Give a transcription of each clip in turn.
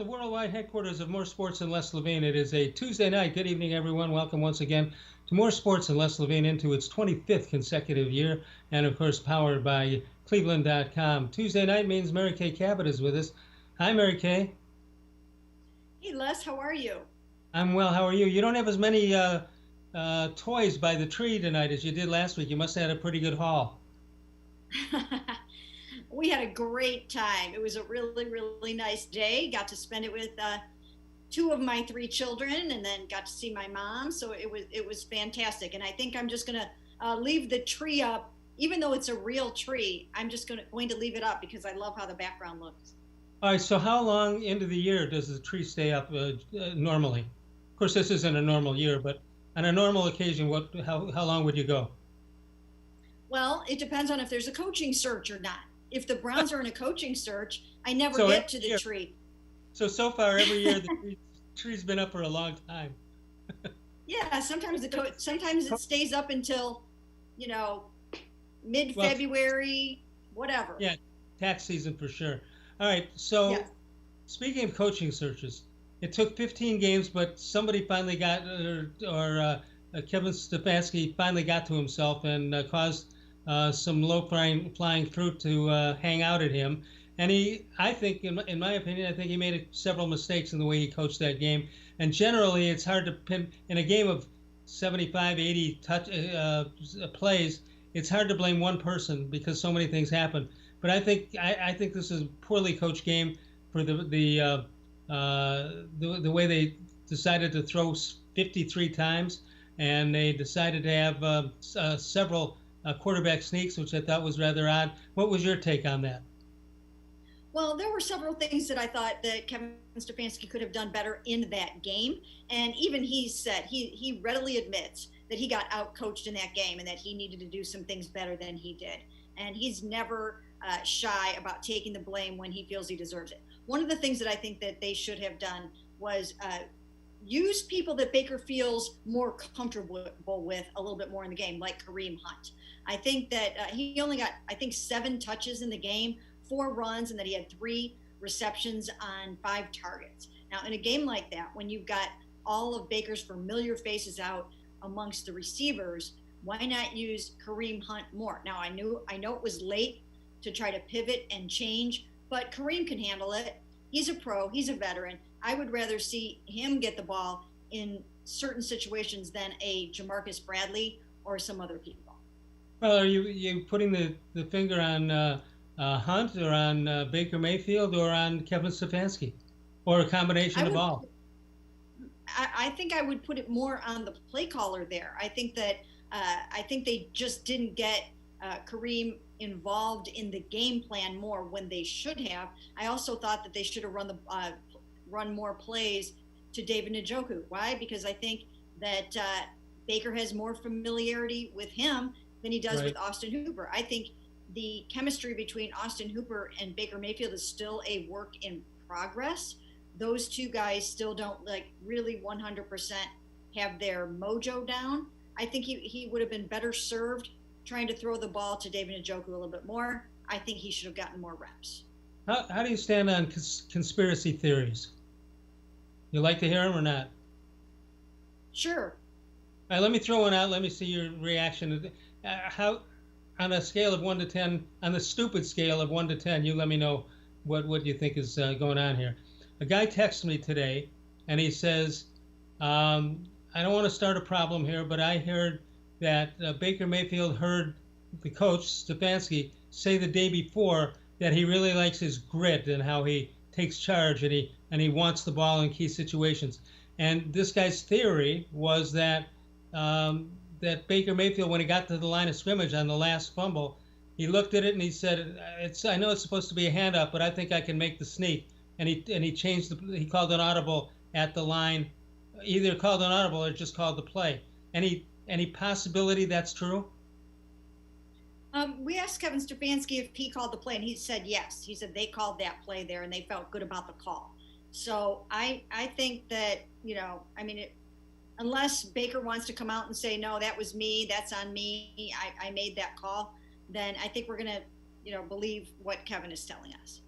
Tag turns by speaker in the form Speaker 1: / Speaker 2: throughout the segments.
Speaker 1: worldwide headquarters of More Sports and Less Levine. It is a Tuesday night. Good evening, everyone. Welcome once again to More Sports and Less Levine into its 25th consecutive year, and of course, powered by cleveland.com. Tuesday night means Mary Kay Cabot is with us. Hi, Mary Kay.
Speaker 2: Hey Les, how are you?
Speaker 1: I'm well. How are you? You don't have as many toys by the tree tonight as you did last week. You must have had a pretty good haul.
Speaker 2: We had a great time. It was a really, really nice day. Got to spend it with two of my three children, and then got to see my mom. So it was fantastic. And I think I'm just gonna leave the tree up, even though it's a real tree. I'm just going to leave it up because I love how the background looks.
Speaker 1: All right. So, how long into the year does the tree stay up normally? Of course, this isn't a normal year, but on a normal occasion, how long would you go?
Speaker 2: Well, it depends on if there's a coaching search or not. If the Browns are in a coaching search, I never
Speaker 1: So
Speaker 2: get
Speaker 1: every
Speaker 2: to the
Speaker 1: year.
Speaker 2: tree.
Speaker 1: So far every year the tree's been up for a long time.
Speaker 2: Yeah, sometimes it stays up until, you know,
Speaker 1: Well,
Speaker 2: mid-February, whatever.
Speaker 1: yeah, tax season for sure. All right. So
Speaker 2: Yes.
Speaker 1: speaking of coaching searches, it took 15 games, but somebody finally got, Kevin Stefanski finally got to himself and caused some low flying fruit to hang out at him. And I think, in my opinion, I think he made several mistakes in the way he coached that game. And generally, it's hard to pin in a game of 75, 80 plays. It's hard to blame one person because so many things happen. But I think this is a poorly coached game for the way they decided to throw 53 times, and they decided to have several quarterback sneaks, which I thought was rather odd. What was your take on that?
Speaker 2: Well, there were several things that I thought that Kevin Stefanski could have done better in that game. And even he said he readily admits that he got out coached in that game and that he needed to do some things better than he did. And he's never shy about taking the blame when he feels he deserves it. One of the things that I think that they should have done was use people that Baker feels more comfortable with a little bit more in the game, like Kareem Hunt. I think that he only got, I think, 7 touches in the game, 4 runs, and that he had 3 receptions on 5 targets. Now, in a game like that, when you've got all of Baker's familiar faces out amongst the receivers, why not use Kareem Hunt more? Now, I know it was late to try to pivot and change, but Kareem can handle it. He's a pro, he's a veteran. I would rather see him get the ball in certain situations than a Jamarcus Bradley or some other people.
Speaker 1: Well, are you putting the finger on Hunt or on Baker Mayfield or on Kevin Stefanski, or a
Speaker 2: I
Speaker 1: combination of
Speaker 2: would
Speaker 1: all?
Speaker 2: I think I would put it more on the play caller there. I think they just didn't get Kareem involved in the game plan more when they should have. I also thought that they should have run more plays to David Njoku. Why? Because I think that Baker has more familiarity with him than he does
Speaker 1: Right.
Speaker 2: with Austin Hooper. I think the chemistry between Austin Hooper and Baker Mayfield is still a work in progress. Those two guys still don't like really 100% have their mojo down. I think he would have been better served trying to throw the ball to David Njoku a little bit more. I think he should have gotten more reps.
Speaker 1: How do you stand on conspiracy theories? You like to hear them or not?
Speaker 2: Sure.
Speaker 1: All right, let me throw one out. Let me see your reaction. How, on a scale of 1 to 10, on the stupid scale of 1 to 10, you let me know what you think is going on here. A guy texted me today, and he says, I don't want to start a problem here, but I heard that Baker Mayfield heard the coach Stefanski say the day before that he really likes his grit and how he takes charge and he wants the ball in key situations. And this guy's theory was that that Baker Mayfield, when he got to the line of scrimmage on the last fumble, he looked at it and he said, I know it's supposed to be a handoff, but I think I can make the sneak." And he changed he called an audible at the line, either called an audible or just called the play. Any possibility that's true?
Speaker 2: We asked Kevin Stefanski if he called the play, and he said yes. He said they called that play there, and they felt good about the call. So I think that unless Baker wants to come out and say no, that was me, that's on me, I made that call, then I think we're gonna believe what Kevin is telling us.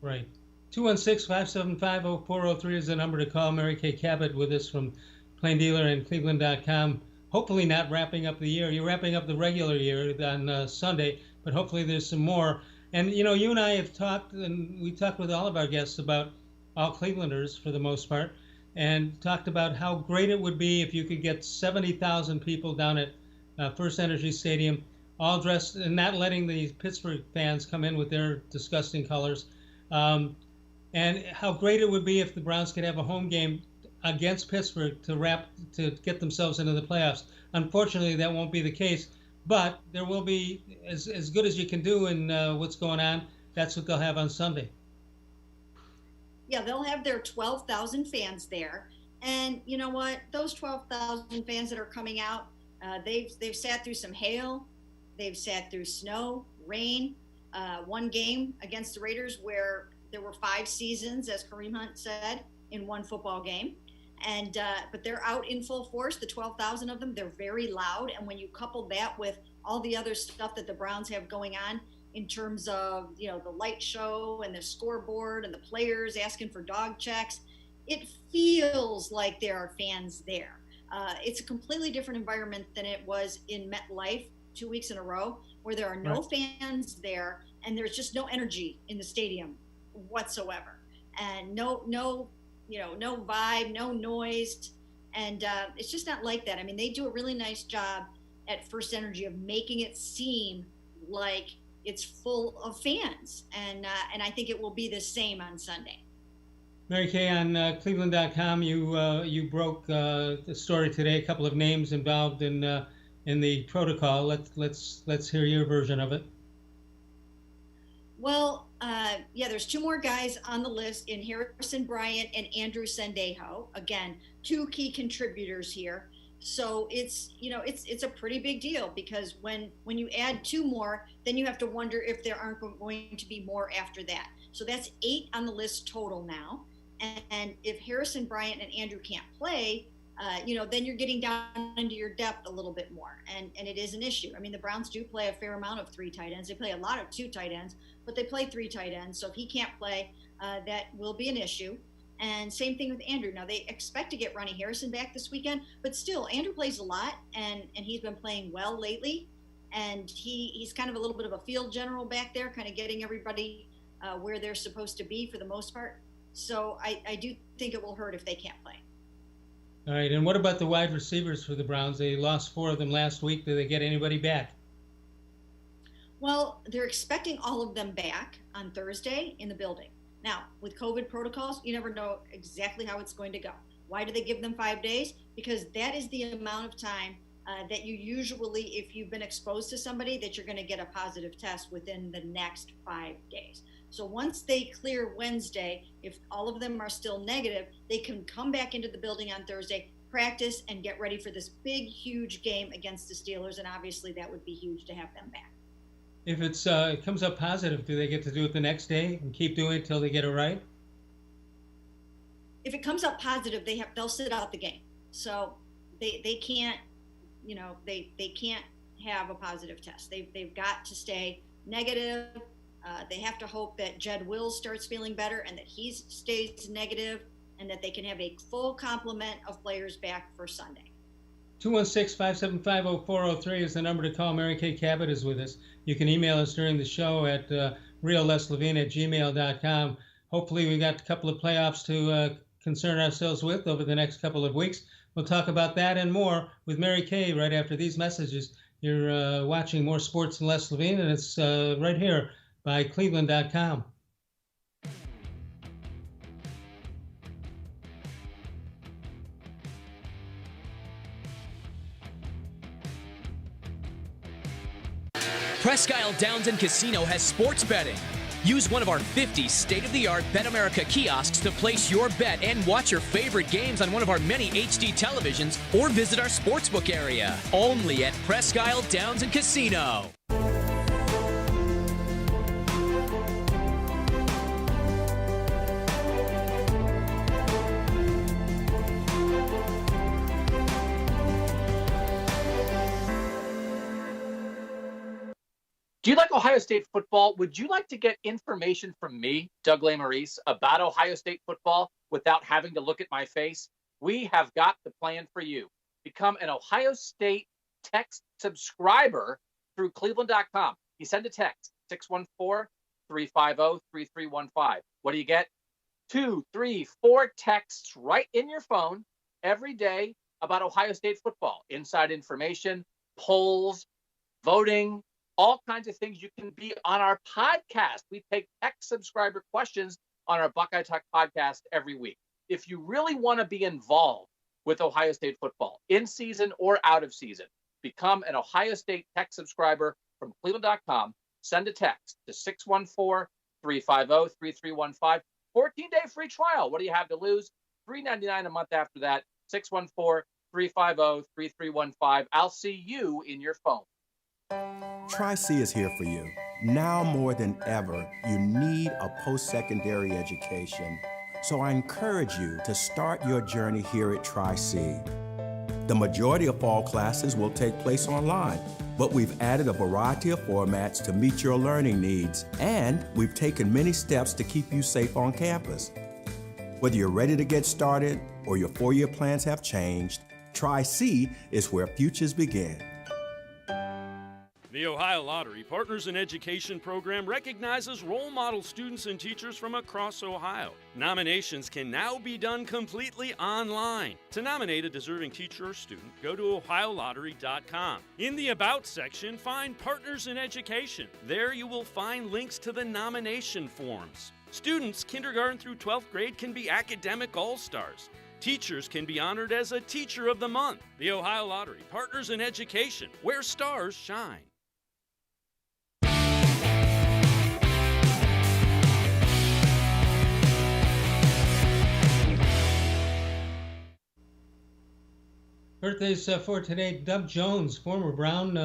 Speaker 1: Right. 216-575-0403 is the number to call. Mary Kay Cabot with us from Plain Dealer and cleveland.com. Hopefully not wrapping up the year. You're wrapping up the regular year on Sunday, but hopefully there's some more. And, you know, you and I have talked, and we talked with all of our guests about all Clevelanders for the most part, and talked about how great it would be if you could get 70,000 people down at First Energy Stadium, all dressed, and not letting the Pittsburgh fans come in with their disgusting colors. And how great it would be if the Browns could have a home game against Pittsburgh to get themselves into the playoffs. Unfortunately, that won't be the case, but there will be as good as you can do in what's going on. That's what they'll have on Sunday.
Speaker 2: Yeah, they'll have their 12,000 fans there, and you know what? Those 12,000 fans that are coming out, they've sat through some hail, they've sat through snow, rain. One game against the Raiders where there were 5 seasons, as Kareem Hunt said, in one football game. And but they're out in full force, the 12,000 of them. They're very loud. And when you couple that with all the other stuff that the Browns have going on in terms of, you know, the light show and the scoreboard and the players asking for dog checks, it feels like there are fans there. It's a completely different environment than it was in MetLife 2 weeks in a row, where there are no fans there and there's just no energy in the stadium whatsoever, and no vibe, no noise, and it's just not like that. I mean, they do a really nice job at First Energy of making it seem like it's full of fans, and I think it will be the same on Sunday.
Speaker 1: Mary Kay, on cleveland.com, you broke the story today. A couple of names involved in the protocol. Let's hear your version of it.
Speaker 2: Well, yeah, there's 2 more guys on the list in Harrison Bryant and Andrew Sendejo. Again, 2 key contributors here. So it's a pretty big deal, because when you add 2 more, then you have to wonder if there aren't going to be more after that. So that's 8 on the list total now. And if Harrison Bryant and Andrew can't play, then you're getting down into your depth a little bit more. And it is an issue. I mean, the Browns do play a fair amount of 3 tight ends. They play a lot of 2 tight ends, but they play 3 tight ends. So if he can't play, that will be an issue. And same thing with Andrew. Now, they expect to get Ronnie Harrison back this weekend, but still, Andrew plays a lot, and he's been playing well lately. And he's kind of a little bit of a field general back there, kind of getting everybody where they're supposed to be for the most part. So I do think it will hurt if they can't play.
Speaker 1: All right, and what about the wide receivers for the Browns? They lost 4 of them last week. Do they get anybody back?
Speaker 2: Well, they're expecting all of them back on Thursday in the building. Now, with COVID protocols, you never know exactly how it's going to go. Why do they give them 5 days? Because that is the amount of time that you usually, if you've been exposed to somebody, that you're going to get a positive test within the next 5 days. So once they clear Wednesday, if all of them are still negative, they can come back into the building on Thursday, practice, and get ready for this big, huge game against the Steelers. And obviously that would be huge to have them back.
Speaker 1: If it comes up positive, do they get to do it the next day and keep doing it till they get it right?
Speaker 2: If it comes up positive, they'll sit out the game. So they can't, they can't have a positive test. They've got to stay negative. They have to hope that Jed Wills starts feeling better and that he stays negative, and that they can have a full complement of players back for Sunday.
Speaker 1: 216-575-0403 is the number to call. Mary Kay Cabot is with us. You can email us during the show at reallesslevine@gmail.com. Hopefully we got a couple of playoffs to concern ourselves with over the next couple of weeks. We'll talk about that and more with Mary Kay right after these messages. You're watching More Sports and Less Levine, and it's right here by cleveland.com.
Speaker 3: Presque Isle Downs and Casino has sports betting. Use one of our 50 state-of-the-art Bet America kiosks to place your bet and watch your favorite games on one of our many HD televisions, or visit our sportsbook area. Only at Presque Isle Downs and Casino.
Speaker 4: Do you like Ohio State football? Would you like to get information from me, Doug Maurice, about Ohio State football without having to look at my face? We have got the plan for you. Become an Ohio State text subscriber through cleveland.com. You send a text, 614-350-3315. What do you get? 2, 3, 4 texts right in your phone every day about Ohio State football. Inside information, polls, voting, all kinds of things. You can be on our podcast. We take text subscriber questions on our Buckeye Talk podcast every week. If you really want to be involved with Ohio State football, in season or out of season, become an Ohio State text subscriber from cleveland.com. Send a text to 614-350-3315. 14-day free trial. What do you have to lose? $3.99 a month after that. 614-350-3315. I'll see you in your phone.
Speaker 5: Tri-C is here for you. Now more than ever, you need a post-secondary education. So I encourage you to start your journey here at Tri-C. The majority of fall classes will take place online, but we've added a variety of formats to meet your learning needs, and we've taken many steps to keep you safe on campus. Whether you're ready to get started or your four-year plans have changed, Tri-C is where futures begin.
Speaker 6: The Ohio Lottery Partners in Education program recognizes role model students and teachers from across Ohio. Nominations can now be done completely online. To nominate a deserving teacher or student, go to ohiolottery.com. In the About section, find Partners in Education. There you will find links to the nomination forms. Students kindergarten through 12th grade can be academic all-stars. Teachers can be honored as a Teacher of the Month. The Ohio Lottery Partners in Education, where stars shine.
Speaker 1: Birthdays for today. Dub Jones, former Brown.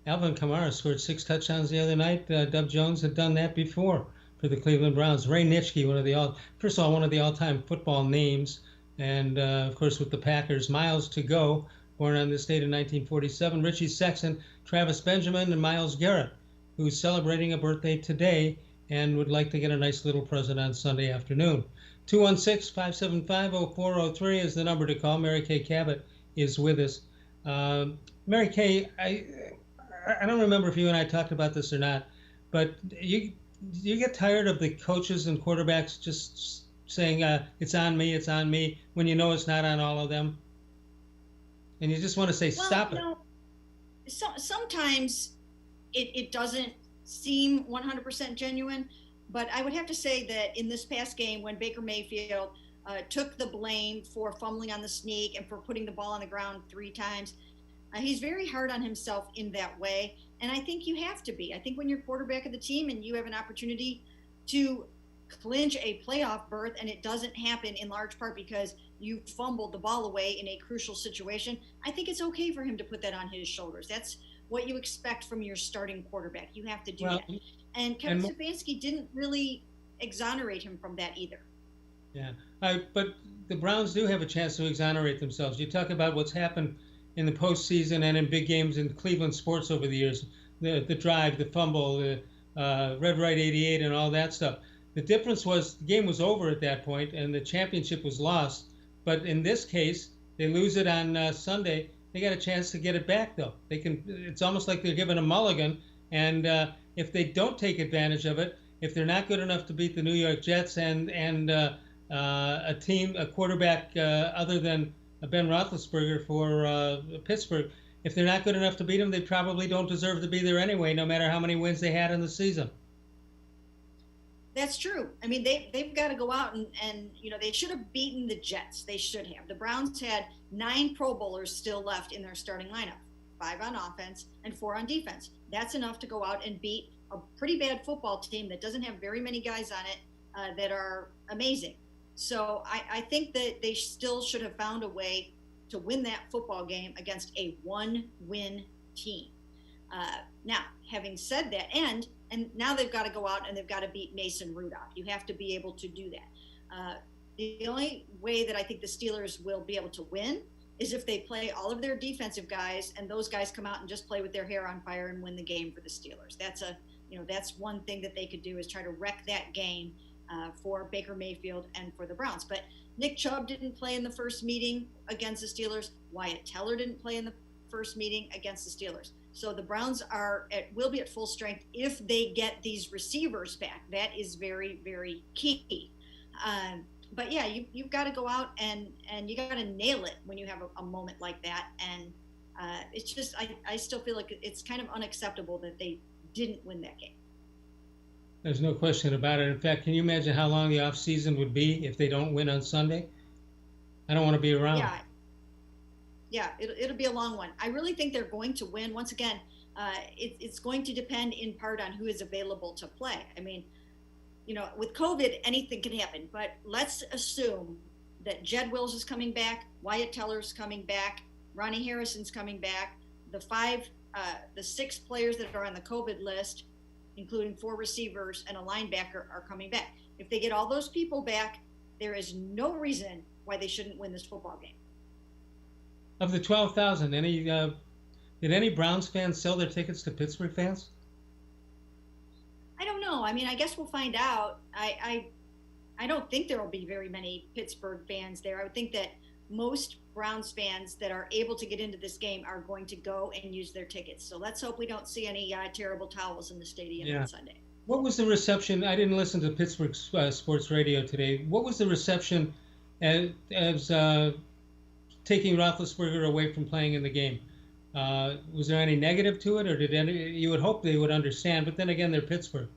Speaker 1: Alvin Kamara scored 6 touchdowns the other night. Dub Jones had done that before for the Cleveland Browns. Ray Nitschke, one of the all-time football names, and of course with the Packers. Miles to go, born on this date in 1947. Richie Sexton, Travis Benjamin, and Myles Garrett, who's celebrating a birthday today and would like to get a nice little present on Sunday afternoon. 216-575-0403 is the number to call. Mary Kay Cabot is with us. Mary Kay, I don't remember if you and I talked about this or not, but you get tired of the coaches and quarterbacks just saying it's on me, when you know it's not on all of them, and you just want to say stop it.
Speaker 2: Sometimes it doesn't seem 100% genuine, but I would have to say that in this past game when Baker Mayfield took the blame for fumbling on the sneak and for putting the ball on the ground 3 times. He's very hard on himself in that way, and I think you have to be. I think when you're quarterback of the team and you have an opportunity to clinch a playoff berth and it doesn't happen in large part because you fumbled the ball away in a crucial situation, I think it's okay for him to put that on his shoulders. That's what you expect from your starting quarterback. You have to do that. And Kevin Stefanaski didn't really exonerate him from that either.
Speaker 1: Yeah, but the Browns do have a chance to exonerate themselves. You talk about what's happened in the postseason and in big games in Cleveland sports over the years, the drive, the fumble, the Red Right 88 and all that stuff. The difference was the game was over at that point and the championship was lost. But in this case, they lose it on Sunday. They got a chance to get it back, though. They can. It's almost like they're given a mulligan. And if they don't take advantage of it, if they're not good enough to beat the New York Jets and a quarterback other than Ben Roethlisberger for Pittsburgh, if they're not good enough to beat them, they probably don't deserve to be there anyway, no matter how many wins they had in the season.
Speaker 2: That's true. I mean, they've got to go out and they should have beaten the Jets. They should have. The Browns had 9 Pro Bowlers still left in their starting lineup, 5 on offense and 4 on defense. That's enough to go out and beat a pretty bad football team that doesn't have very many guys on it that are amazing. So I think that they still should have found a way to win that football game against a 1-win team. Now, having said that, and now they've got to go out and they've got to beat Mason Rudolph. You have to be able to do that. The only way that I think the Steelers will be able to win is if they play all of their defensive guys and those guys come out and just play with their hair on fire and win the game for the Steelers. That's one thing that they could do, is try to wreck that game for Baker Mayfield and for the Browns. But Nick Chubb didn't play in the first meeting against the Steelers. Wyatt Teller didn't play in the first meeting against the Steelers. So the Browns will be at full strength if they get these receivers back. That is very, very key. But yeah, you've got to go out and you got to nail it when you have a moment like that. And it's just, I still feel like it's kind of unacceptable that they didn't win that game.
Speaker 1: There's no question about it. In fact, can you imagine how long the off season would be if they don't win on Sunday? I don't want to be around.
Speaker 2: Yeah, it'll be a long one. I really think they're going to win. Once again, it's going to depend in part on who is available to play. I mean, with COVID, anything can happen. But let's assume that Jed Wills is coming back, Wyatt Teller's coming back, Ronnie Harrison's coming back. The 6 players that are on the COVID list, including 4 receivers and a linebacker, are coming back. If they get all those people back, there is no reason why they shouldn't win this football game.
Speaker 1: Of the 12,000, did any Browns fans sell their tickets to Pittsburgh fans?
Speaker 2: I don't know. I mean, I guess we'll find out. I don't think there will be very many Pittsburgh fans there. I would think that most Browns fans that are able to get into this game are going to go and use their tickets. So let's hope we don't see any terrible towels in the stadium on Sunday.
Speaker 1: What was the reception? I didn't listen to Pittsburgh sports radio today. What was the reception as taking Roethlisberger away from playing in the game? Was there any negative to it, or you would hope they would understand? But then again, they're Pittsburgh.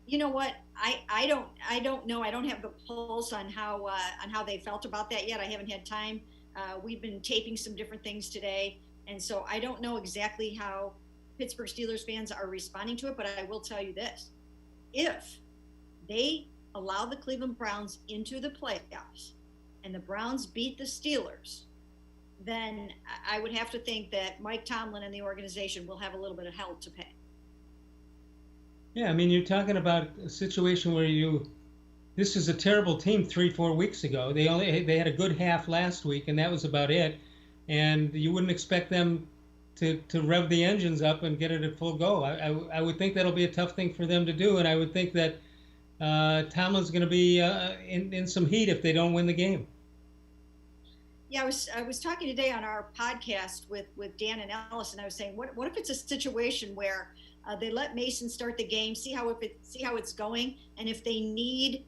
Speaker 2: You know what? I don't know. I don't have the pulse on how they felt about that yet. I haven't had time. We've been taping some different things today, and so I don't know exactly how Pittsburgh Steelers fans are responding to it. But I will tell you this: if they allow the Cleveland Browns into the playoffs and the Browns beat the Steelers, then I would have to think that Mike Tomlin and the organization will have a little bit of hell to pay.
Speaker 1: Yeah, I mean, you're talking about a situation where this is a terrible team 3-4 weeks ago. They had a good half last week, and that was about it. And you wouldn't expect them to rev the engines up and get it at full go. I would think that'll be a tough thing for them to do, and I would think that Tomlin's going to be in some heat if they don't win the game.
Speaker 2: Yeah, I was talking today on our podcast with Dan and Ellis, and I was saying, what if it's a situation where they let Mason start the game, see how it's going, and if they need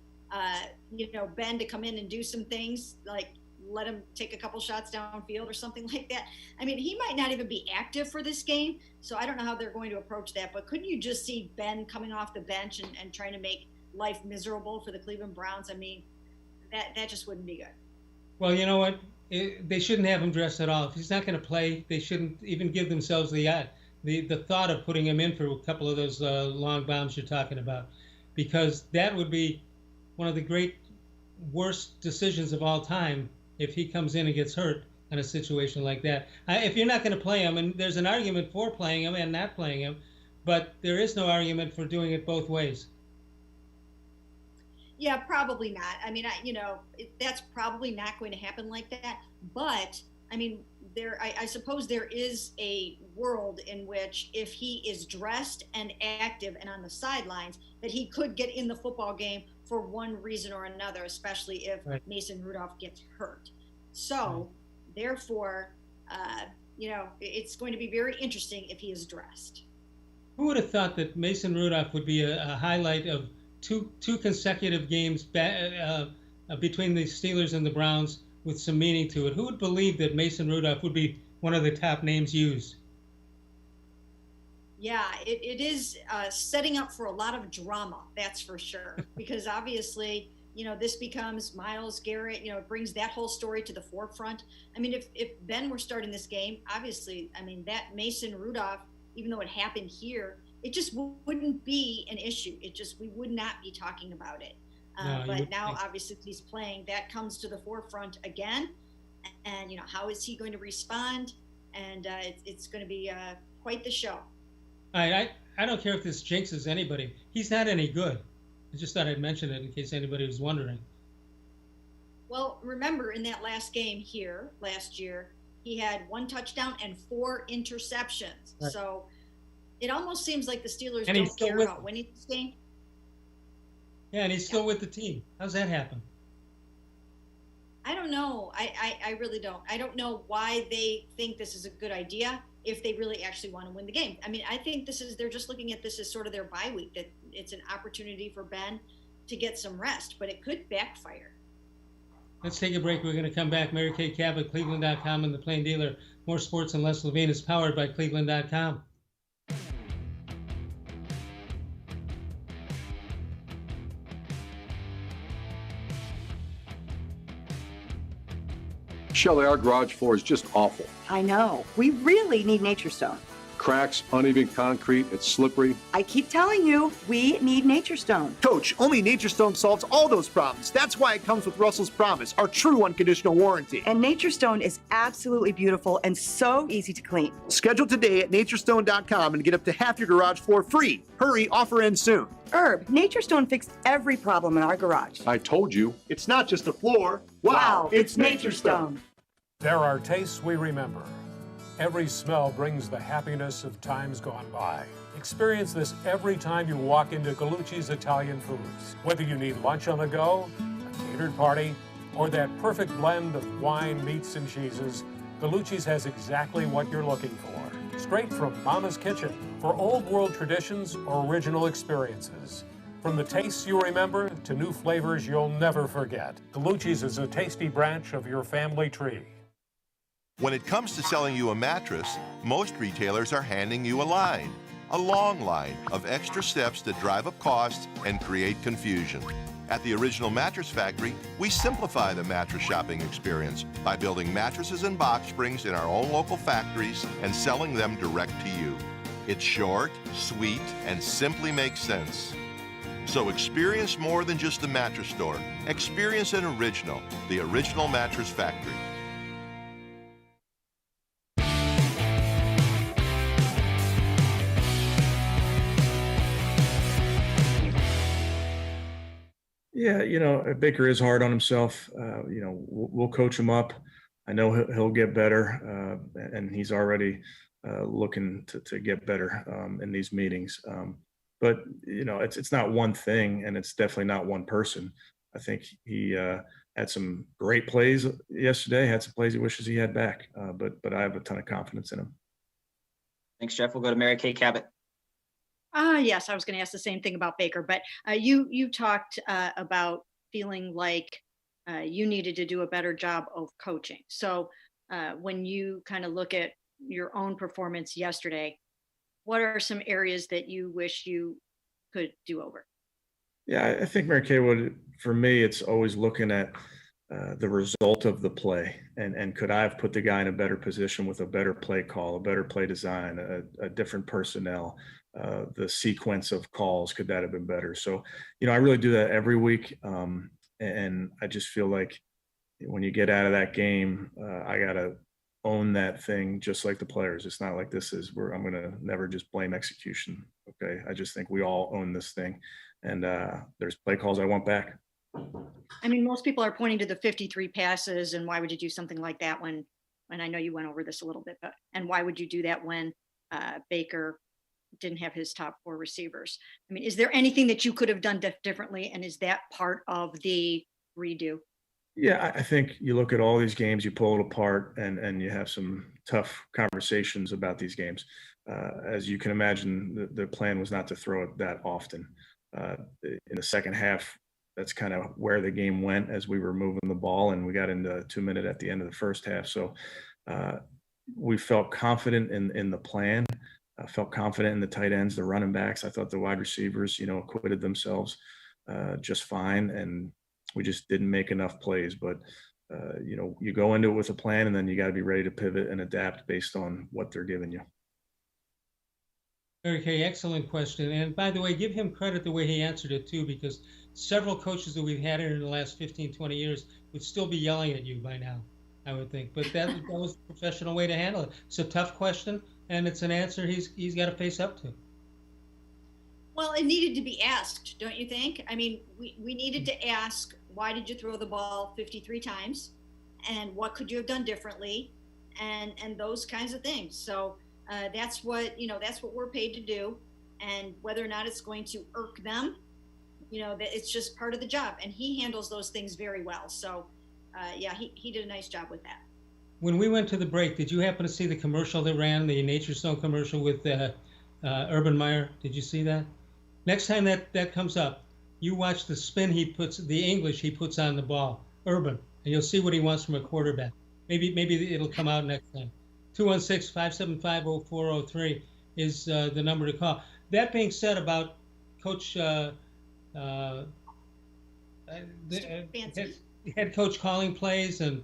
Speaker 2: Ben to come in and do some things, like let him take a couple shots downfield or something like that. I mean, he might not even be active for this game, so I don't know how they're going to approach that. But couldn't you just see Ben coming off the bench and trying to make life miserable for the Cleveland Browns? I mean, that just wouldn't be good.
Speaker 1: Well, you know what? They shouldn't have him dressed at all. If he's not going to play, they shouldn't even give themselves the thought of putting him in for a couple of those long bombs you're talking about, because that would be one of the great worst decisions of all time if he comes in and gets hurt in a situation like that. If you're not going to play him, and there's an argument for playing him and not playing him, but there is no argument for doing it both ways.
Speaker 2: Yeah, probably not. I mean, that's probably not going to happen like that. But I mean, I suppose there is a world in which if he is dressed and active and on the sidelines, that he could get in the football game for one reason or another, especially if Mason Rudolph gets hurt. So, therefore, it's going to be very interesting if he is dressed.
Speaker 1: Who would have thought that Mason Rudolph would be a highlight of two consecutive games between the Steelers and the Browns with some meaning to it? Who would believe that Mason Rudolph would be one of the top names used?
Speaker 2: Yeah, it is setting up for a lot of drama, that's for sure. Because obviously, this becomes Myles Garrett, it brings that whole story to the forefront. I mean, if Ben were starting this game, obviously, I mean, that Mason Rudolph, even though it happened here, it just wouldn't be an issue. We would not be talking about it. But now, obviously, he's playing. That comes to the forefront again. And, how is he going to respond? And it's going to be quite the show.
Speaker 1: I don't care if this jinxes anybody. He's not any good. I just thought I'd mention it in case anybody was wondering.
Speaker 2: Well, remember in that last game here last year, he had 1 touchdown and 4 interceptions.
Speaker 1: Right.
Speaker 2: So it almost seems like the Steelers
Speaker 1: And he's
Speaker 2: don't
Speaker 1: still
Speaker 2: care
Speaker 1: with
Speaker 2: about
Speaker 1: them.
Speaker 2: winning this game.
Speaker 1: Yeah, and he's still with the team. How's that happen?
Speaker 2: I don't know. I really don't. I don't know why they think this is a good idea if they really actually want to win the game. I mean, I think they're just looking at this as sort of their bye week, that it's an opportunity for Ben to get some rest, but it could backfire.
Speaker 1: Let's take a break. We're going to come back. Mary Kay Cabot, cleveland.com, and the Plain Dealer. More sports and less Levine is powered by cleveland.com.
Speaker 7: Shelley, our garage floor is just awful.
Speaker 8: I know. We really need Nature Stone.
Speaker 7: Cracks, uneven concrete, it's slippery.
Speaker 8: I keep telling you, we need Nature Stone.
Speaker 9: Coach, only Nature Stone solves all those problems. That's why it comes with Russell's Promise, our true unconditional warranty.
Speaker 8: And Nature Stone is absolutely beautiful and so easy to clean.
Speaker 9: Schedule today at naturestone.com and get up to half your garage floor free. Hurry, offer ends soon.
Speaker 8: Herb, Nature Stone fixed every problem in our garage.
Speaker 7: I told you.
Speaker 9: It's not just a floor.
Speaker 8: Wow, it's Nature Stone.
Speaker 10: There are tastes we remember. Every smell brings the happiness of times gone by. Experience this every time you walk into Gallucci's Italian Foods. Whether you need lunch on the go, a catered party, or that perfect blend of wine, meats, and cheeses, Gallucci's has exactly what you're looking for. Straight from Mama's kitchen for old world traditions or original experiences. From the tastes you remember to new flavors you'll never forget. Gallucci's is a tasty branch of your family tree.
Speaker 11: When it comes to selling you a mattress, most retailers are handing you a long line of extra steps that drive up costs and create confusion. At the Original Mattress Factory, we simplify the mattress shopping experience by building mattresses and box springs in our own local factories and selling them direct to you. It's short, sweet, and simply makes sense. So experience more than just the mattress store. Experience an original, the Original Mattress Factory.
Speaker 12: Yeah, Baker is hard on himself. We'll coach him up. I know he'll get better, and he's already looking to get better in these meetings. But it's not one thing, and it's definitely not one person. I think he had some great plays yesterday. Had some plays he wishes he had back. But I have a ton of confidence in him.
Speaker 13: Thanks, Jeff. We'll go to Mary Kay Cabot.
Speaker 2: Yes, I was going to ask the same thing about Baker, but you talked about feeling like you needed to do a better job of coaching. So when you kind of look at your own performance yesterday, what are some areas that you wish you could do over?
Speaker 12: Yeah, I think Mary Kay for me, it's always looking at the result of the play and could I have put the guy in a better position with a better play call, a better play design, a different personnel, the sequence of calls, could that have been better? So, I really do that every week. And I just feel like when you get out of that game, I got to own that thing just like the players. It's not like this is where I'm going to never just blame execution. Okay. I just think we all own this thing. And there's play calls I want back.
Speaker 2: I mean, most people are pointing to the 53 passes, and why would you do something like that when I know you went over this a little bit, and why would you do that when Baker didn't have his top 4 receivers? I mean, is there anything that you could have done differently, and is that part of the redo?
Speaker 12: Yeah, I think you look at all these games, you pull it apart, and you have some tough conversations about these games. As you can imagine, the plan was not to throw it that often. In the second half, that's kind of where the game went as we were moving the ball, and we got into 2 minute at the end of the first half. So we felt confident in the plan. I felt confident in the tight ends, the running backs. I thought the wide receivers, acquitted themselves just fine, and we just didn't make enough plays. But you go into it with a plan, and then you got to be ready to pivot and adapt based on what they're giving you.
Speaker 1: Mary Kay, excellent question. And by the way, give him credit the way he answered it too, because several coaches that we've had here in the last 15, 20 years would still be yelling at you by now, I would think. But that was the professional way to handle it. It's a tough question, and it's an answer he's got to face up to.
Speaker 2: Well, it needed to be asked, don't you think? I mean, we needed to ask, why did you throw the ball 53 times? And what could you have done differently? And those kinds of things. So that's what we're paid to do. And whether or not it's going to irk them, it's just part of the job. And he handles those things very well. So he did a nice job with that.
Speaker 1: When we went to the break, did you happen to see the commercial that ran, the Nature Stone commercial with Urban Meyer? Did you see that? Next time that comes up, you watch the spin the English he puts on the ball, Urban, and you'll see what he wants from a quarterback. Maybe it'll come out next time. 216-575-0403 is the number to call. That being said, about Coach head coach calling plays and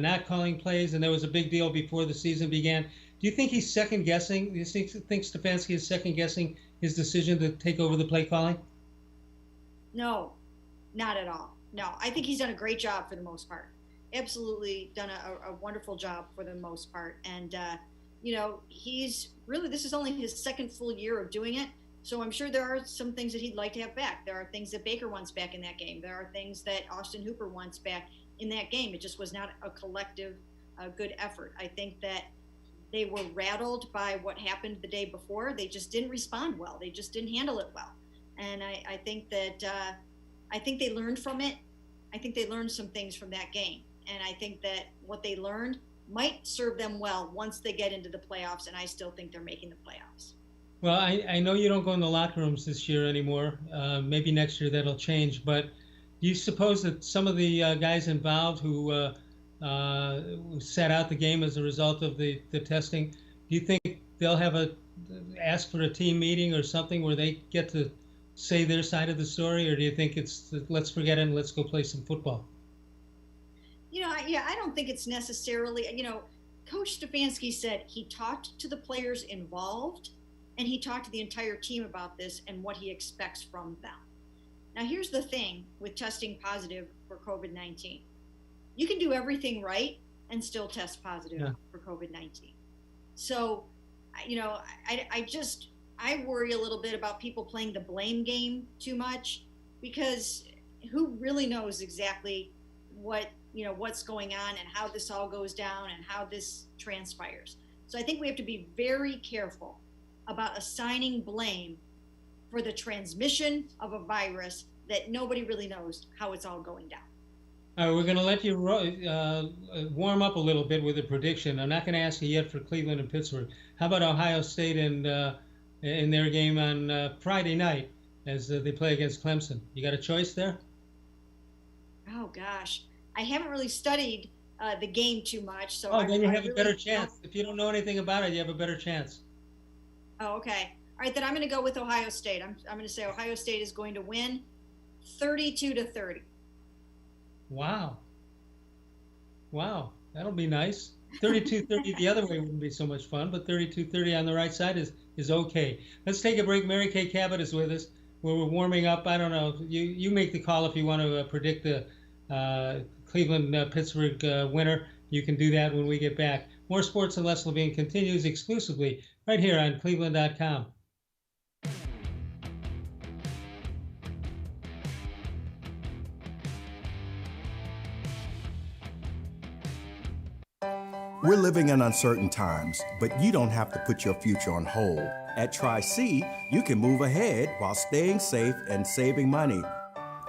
Speaker 1: not calling plays, and there was a big deal before the season began. Do you think he's second guessing? Do you think Stefanski is second guessing his decision to take over the play calling? No, not at all. No, I think he's done a great job for the most part. Absolutely done a wonderful job for the most part. And, he's really, this is only his second full year of doing it. So I'm sure there are some things that he'd like to have back. There are things that Baker wants back in that game. There are things that Austin Hooper wants back in that game. It just was not a collective good effort. I think that they were rattled by what happened the day before. They just didn't respond well. They just didn't handle it well. And I think that I think they learned from it. I think they learned some things from that game. And I think that what they learned might serve them well once they get into the playoffs. And I still think they're making the playoffs. Well, I know you don't go in the locker rooms this year anymore. Maybe next year that'll change. But do you suppose that some of the guys involved who sat out the game as a result of the testing, do you think they'll have ask for a team meeting or something where they get to say their side of the story? Or do you think it's let's forget it and let's go play some football? I don't think it's necessarily, Coach Stefanski said he talked to the players involved and he talked to the entire team about this and what he expects from them. Now, here's the thing with testing positive for COVID-19. You can do everything right and still test positive for COVID-19. So, I worry a little bit about people playing the blame game too much, because who really knows exactly what's going on and how this all goes down and how this transpires. So I think we have to be very careful about assigning blame for the transmission of a virus that nobody really knows how it's all going down. All right, we're going to let you warm up a little bit with a prediction. I'm not going to ask you yet for Cleveland and Pittsburgh. How about Ohio State and in their game on Friday night as they play against Clemson? You got a choice there? Oh, gosh. I haven't really studied the game too much. So then you have a better chance. If you don't know anything about it, you have a better chance. Oh, okay. All right, then I'm going to go with Ohio State. I'm going to say Ohio State is going to win 32-30. Wow. That'll be nice. 32-30 the other way wouldn't be so much fun, but 32-30 on the right side is okay. Let's take a break. Mary Kay Cabot is with us. We're warming up. I don't know. You make the call if you want to predict the Cleveland-Pittsburgh winner. You can do that when we get back. More Sports and Les Levine continues exclusively right here on cleveland.com.
Speaker 5: We're living in uncertain times, but you don't have to put your future on hold. At Tri-C, you can move ahead while staying safe and saving money.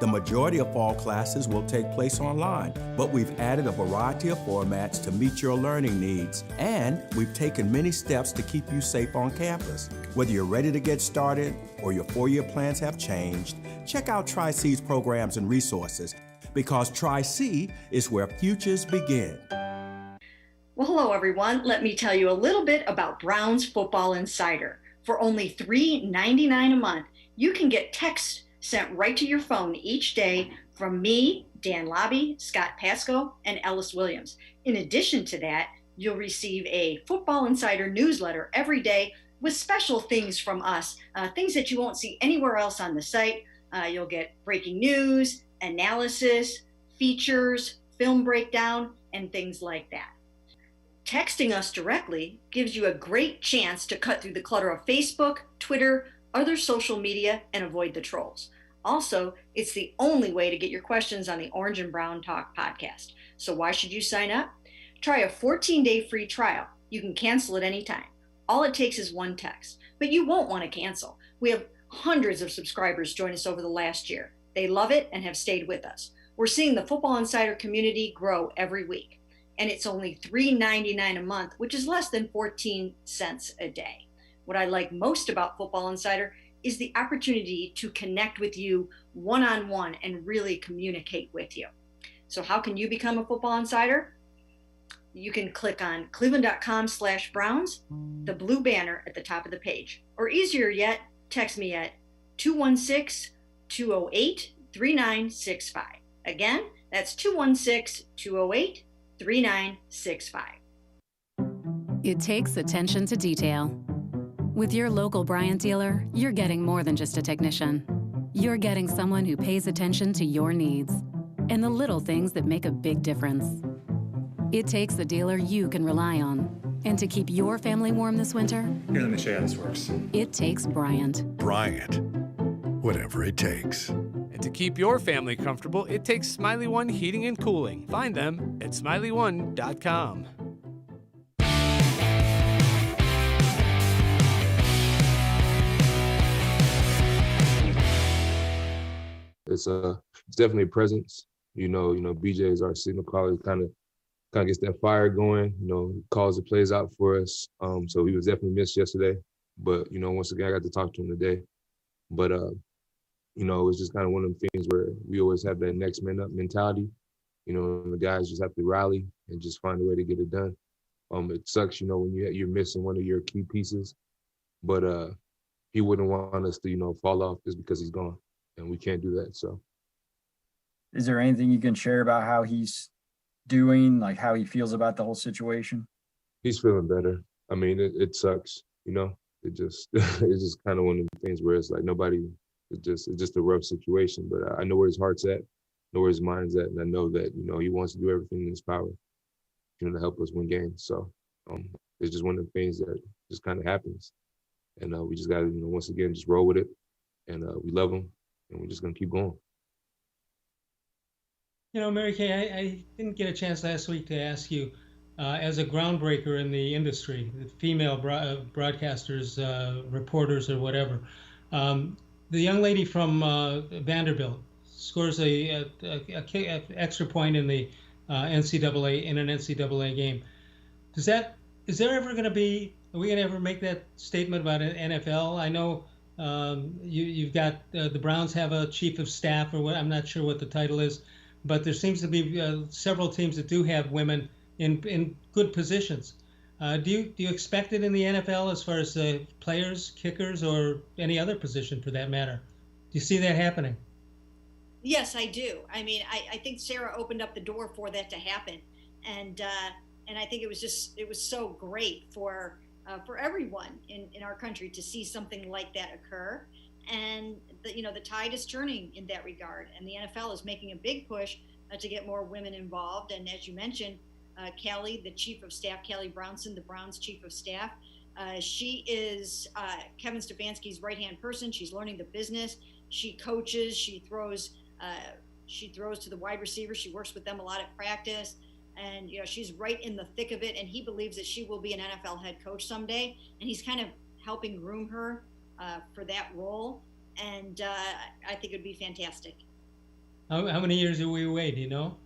Speaker 5: The majority of fall classes will take place online, but we've added a variety of formats to meet your learning needs, and we've taken many steps to keep you safe on campus. Whether you're ready to get started or your four-year plans have changed, check out Tri-C's programs and resources, because Tri-C is where futures begin.
Speaker 2: Well, hello, everyone. Let me tell you a little bit about Brown's Football Insider. For only $3.99 a month, you can get text sent right to your phone each day from me, Dan Lobby, Scott Pasco, and Ellis Williams. In addition to that, you'll receive a Football Insider newsletter every day with special things from us, things that you won't see anywhere else on the site. You'll get breaking news, analysis, features, film breakdown, and things like that. Texting us directly gives you a great chance to cut through the clutter of Facebook, Twitter, other social media, and avoid the trolls. Also, it's the only way to get your questions on the Orange and Brown Talk podcast. So why should you sign up? Try a 14-day free trial. You can cancel at any time. All it takes is one text, but you won't want to cancel. We have hundreds of subscribers join us over the last year. They love it and have stayed with us. We're seeing the Football Insider community grow every week, and it's only $3.99 a month, which is less than 14 cents a day. What I like most about Football Insider is the opportunity to connect with you one-on-one and really communicate with you. So how can you become a Football Insider? You can click on cleveland.com/Browns, the blue banner at the top of the page. Or easier yet, text me at 216-208-3965. Again, that's 216-208-3965.
Speaker 14: It takes attention to detail. With your local Bryant dealer, you're getting more than just a technician. You're getting someone who pays attention to your needs and the little things that make a big difference. It takes a dealer you can rely on. And to keep your family warm this winter,
Speaker 15: here, let me show you how this works.
Speaker 14: It takes Bryant.
Speaker 16: Bryant. Whatever it takes.
Speaker 17: And to keep your family comfortable, it takes Smiley One Heating and Cooling. Find them at smiley1.com.
Speaker 18: It's definitely a presence. You know, BJ is our signal caller. Kind of gets that fire going. Calls the plays out for us. So he was definitely missed yesterday. But once again, I got to talk to him today. But it's just kind of one of the things where we always have that next man up mentality. And the guys just have to rally and just find a way to get it done. It sucks, when you're missing one of your key pieces. But he wouldn't want us to, fall off just because he's gone. And we can't do that. So,
Speaker 19: is there anything you can share about how he's doing, like how he feels about the whole situation?
Speaker 18: He's feeling better. I mean, it sucks, It just it's just kind of one of the things where it's like it's just a rough situation. But I know where his heart's at, know where his mind's at, and I know that he wants to do everything in his power, to help us win games. So it's just one of the things that just kind of happens, and we just got to once again just roll with it, and we love him. And we're just going to keep going.
Speaker 1: Mary Kay, I didn't get a chance last week to ask you, as a groundbreaker in the industry, the female broadcasters, reporters, or whatever, the young lady from Vanderbilt scores a extra point in the NCAA in an NCAA game. Is there ever going to be? Are we going to ever make that statement about an NFL? I know. You've got the Browns have a chief of staff, or what, I'm not sure what the title is, but there seems to be several teams that do have women in good positions. Do you expect it in the NFL as far as players, kickers, or any other position for that matter? Do you see that happening?
Speaker 2: Yes, I do. I mean, I think Sarah opened up the door for that to happen, and I think it was so great for everyone in our country to see something like that occur. And the tide is turning in that regard, and the NFL is making a big push to get more women involved. And as you mentioned, Callie, the chief of staff, Callie Brownson, the Browns chief of staff, she is Kevin Stefanski's right-hand person. She's learning the business. She coaches, she throws to the wide receiver. She works with them a lot at practice. And she's right in the thick of it, and he believes that she will be an NFL head coach someday, and he's kind of helping groom her for that role, and I think it would be fantastic.
Speaker 1: How many years are we away, do you know?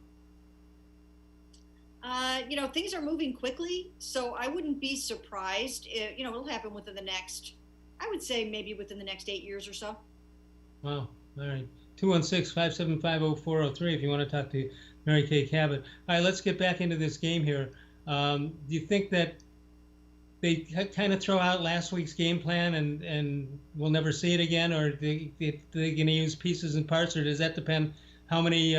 Speaker 2: Things are moving quickly, so I wouldn't be surprised. It'll happen within the next, I would say maybe within the next 8 years or so.
Speaker 1: Wow, all right. 216-575-0403 if you want to talk to Mary Kay Cabot. All right, let's get back into this game here. Do you think that they kind of throw out last week's game plan and we'll never see it again, or they're going to use pieces and parts, or does that depend how many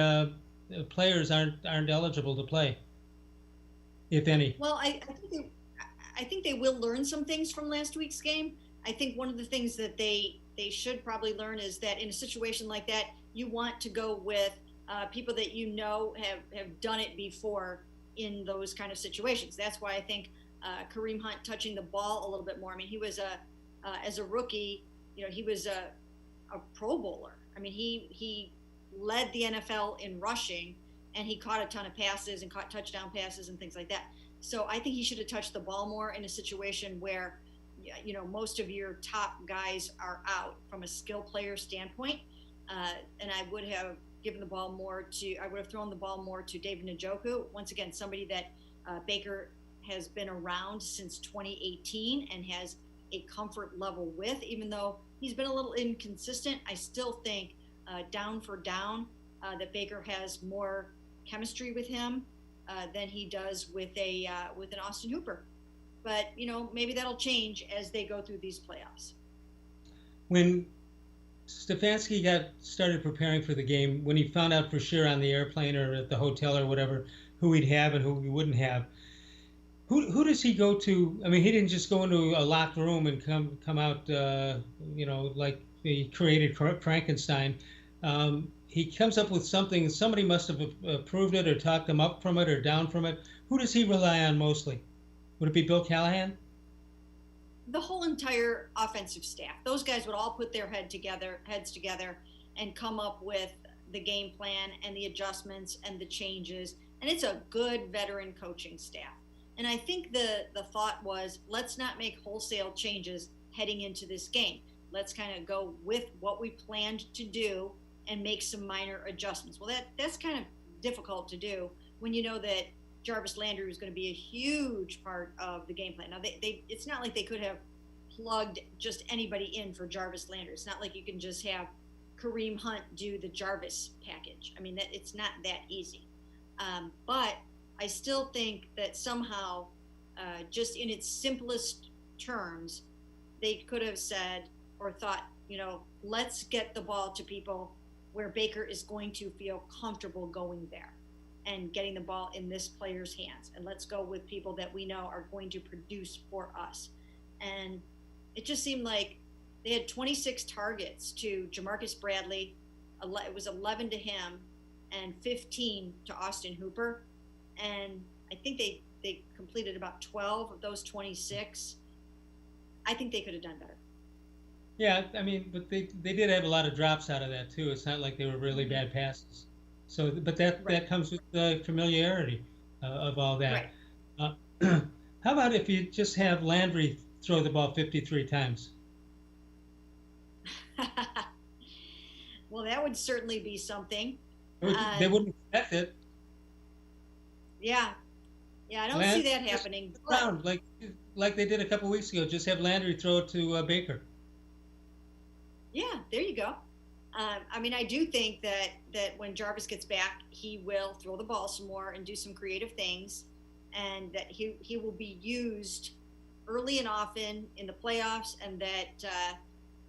Speaker 1: players aren't eligible to play, if any?
Speaker 2: Well, I think they will learn some things from last week's game. I think one of the things that they should probably learn is that in a situation like that, you want to go with people that have done it before in those kind of situations. That's why I think Kareem Hunt touching the ball a little bit more. I mean, he was as a rookie, he was a Pro Bowler. I mean, he led the NFL in rushing, and he caught a ton of passes and caught touchdown passes and things like that. So I think he should have touched the ball more in a situation where, most of your top guys are out from a skill player standpoint. And I would have thrown the ball more to David Njoku. Once again, somebody that Baker has been around since 2018 and has a comfort level with, even though he's been a little inconsistent. I still think down for down that Baker has more chemistry with him than he does with an Austin Hooper. But maybe that'll change as they go through these playoffs.
Speaker 1: When Stefanski started preparing for the game, when he found out for sure on the airplane or at the hotel or whatever who he'd have and who he wouldn't have, who does he go to? I mean, he didn't just go into a locked room and come out, like he created Frankenstein. He comes up with something. Somebody must have approved it or talked him up from it or down from it. Who does he rely on mostly? Would it be Bill Callahan?
Speaker 2: The whole entire offensive staff. Those guys would all put their heads together and come up with the game plan and the adjustments and the changes. And it's a good veteran coaching staff. And I think the thought was, let's not make wholesale changes heading into this game. Let's kind of go with what we planned to do and make some minor adjustments. Well, that's kind of difficult to do when you know that Jarvis Landry was going to be a huge part of the game plan. Now, it's not like they could have plugged just anybody in for Jarvis Landry. It's not like you can just have Kareem Hunt do the Jarvis package. I mean, it's not that easy. But I still think that somehow, just in its simplest terms, they could have said or thought, let's get the ball to people where Baker is going to feel comfortable going there and getting the ball in this player's hands. And let's go with people that we know are going to produce for us. And it just seemed like they had 26 targets to Jamarcus Bradley. It was 11 to him and 15 to Austin Hooper. And I think they completed about 12 of those 26. I think they could have done better.
Speaker 1: Yeah, I mean, but they did have a lot of drops out of that too. It's not like they were really bad passes. So, but that comes with the familiarity of all that. Right. How about if you just have Landry throw the ball 53 times?
Speaker 2: Well, that would certainly be something.
Speaker 1: They wouldn't expect it.
Speaker 2: Yeah, I don't see that happening.
Speaker 1: Around, like they did a couple weeks ago. Just have Landry throw it to Baker.
Speaker 2: Yeah, there you go. I mean, I do think that when Jarvis gets back, he will throw the ball some more and do some creative things, and that he will be used early and often in the playoffs, and that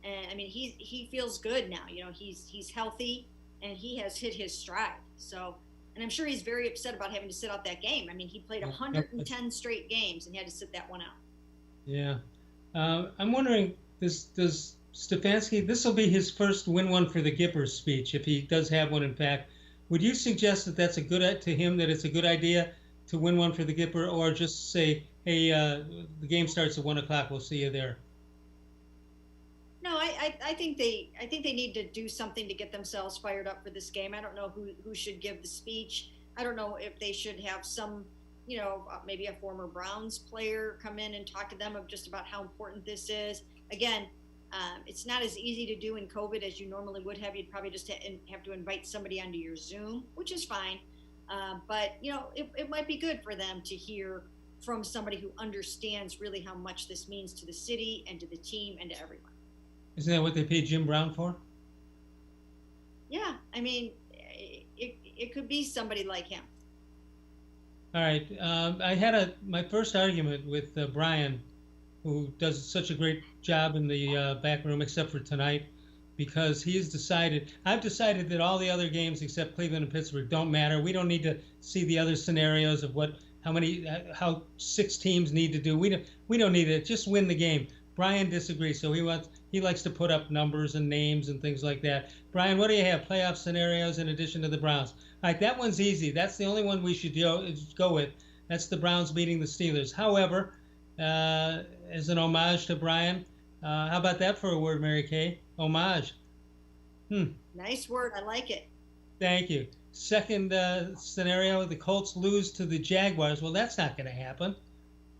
Speaker 2: and I mean he feels good now. He's healthy and he has hit his stride. So, and I'm sure he's very upset about having to sit out that game. I mean, he played 110 straight games and he had to sit that one out. Yeah,
Speaker 1: I'm wondering, does Stefanski, this will be his first win one for the Gippers speech, if he does have one, in fact. Would you suggest that that's to him, that it's a good idea to win one for the Gipper, or just say, hey, the game starts at 1 o'clock, we'll see you there?
Speaker 2: No, I think they need to do something to get themselves fired up for this game. I don't know who should give the speech. I don't know if they should have some, maybe a former Browns player come in and talk to them of just about how important this is. Again, it's not as easy to do in COVID as you normally would have. You'd probably just have to invite somebody onto your Zoom, which is fine. But, it might be good for them to hear from somebody who understands really how much this means to the city and to the team and to everyone.
Speaker 1: Isn't that what they paid Jim Brown for?
Speaker 2: Yeah, I mean, it could be somebody like him.
Speaker 1: All right. I had my first argument with Brian, who does such a great job in the back room, except for tonight, because I've decided that all the other games except Cleveland and Pittsburgh don't matter. We don't need to see the other scenarios of how 6 teams need to do. We don't need it. Just win the game. Brian disagrees, so he likes to put up numbers and names and things like that. Brian, what do you have? Playoff scenarios in addition to the Browns. All right, that one's easy. That's the only one we should go with. That's the Browns beating the Steelers. However, as an homage to Brian, How about that for a word, Mary Kay? Homage.
Speaker 2: Nice word. I like it.
Speaker 1: Thank you. Second scenario, the Colts lose to the Jaguars. Well, that's not going to happen.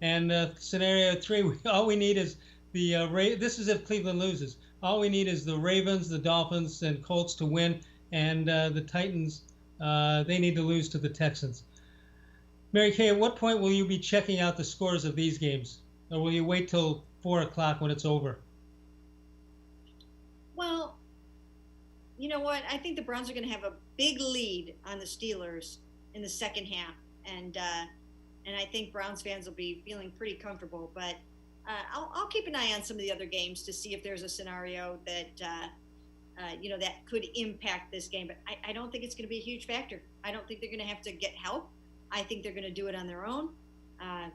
Speaker 1: And scenario 3, all we need is this is if Cleveland loses. All we need is the Ravens, the Dolphins, and Colts to win, and the Titans, they need to lose to the Texans. Mary Kay, at what point will you be checking out the scores of these games? Or will you wait till 4 o'clock when it's over?
Speaker 2: Well, you know what? I think the Browns are going to have a big lead on the Steelers in the second half. And I think Browns fans will be feeling pretty comfortable. But I'll keep an eye on some of the other games to see if there's a scenario that, that could impact this game. But I don't think it's going to be a huge factor. I don't think they're going to have to get help. I think they're going to do it on their own.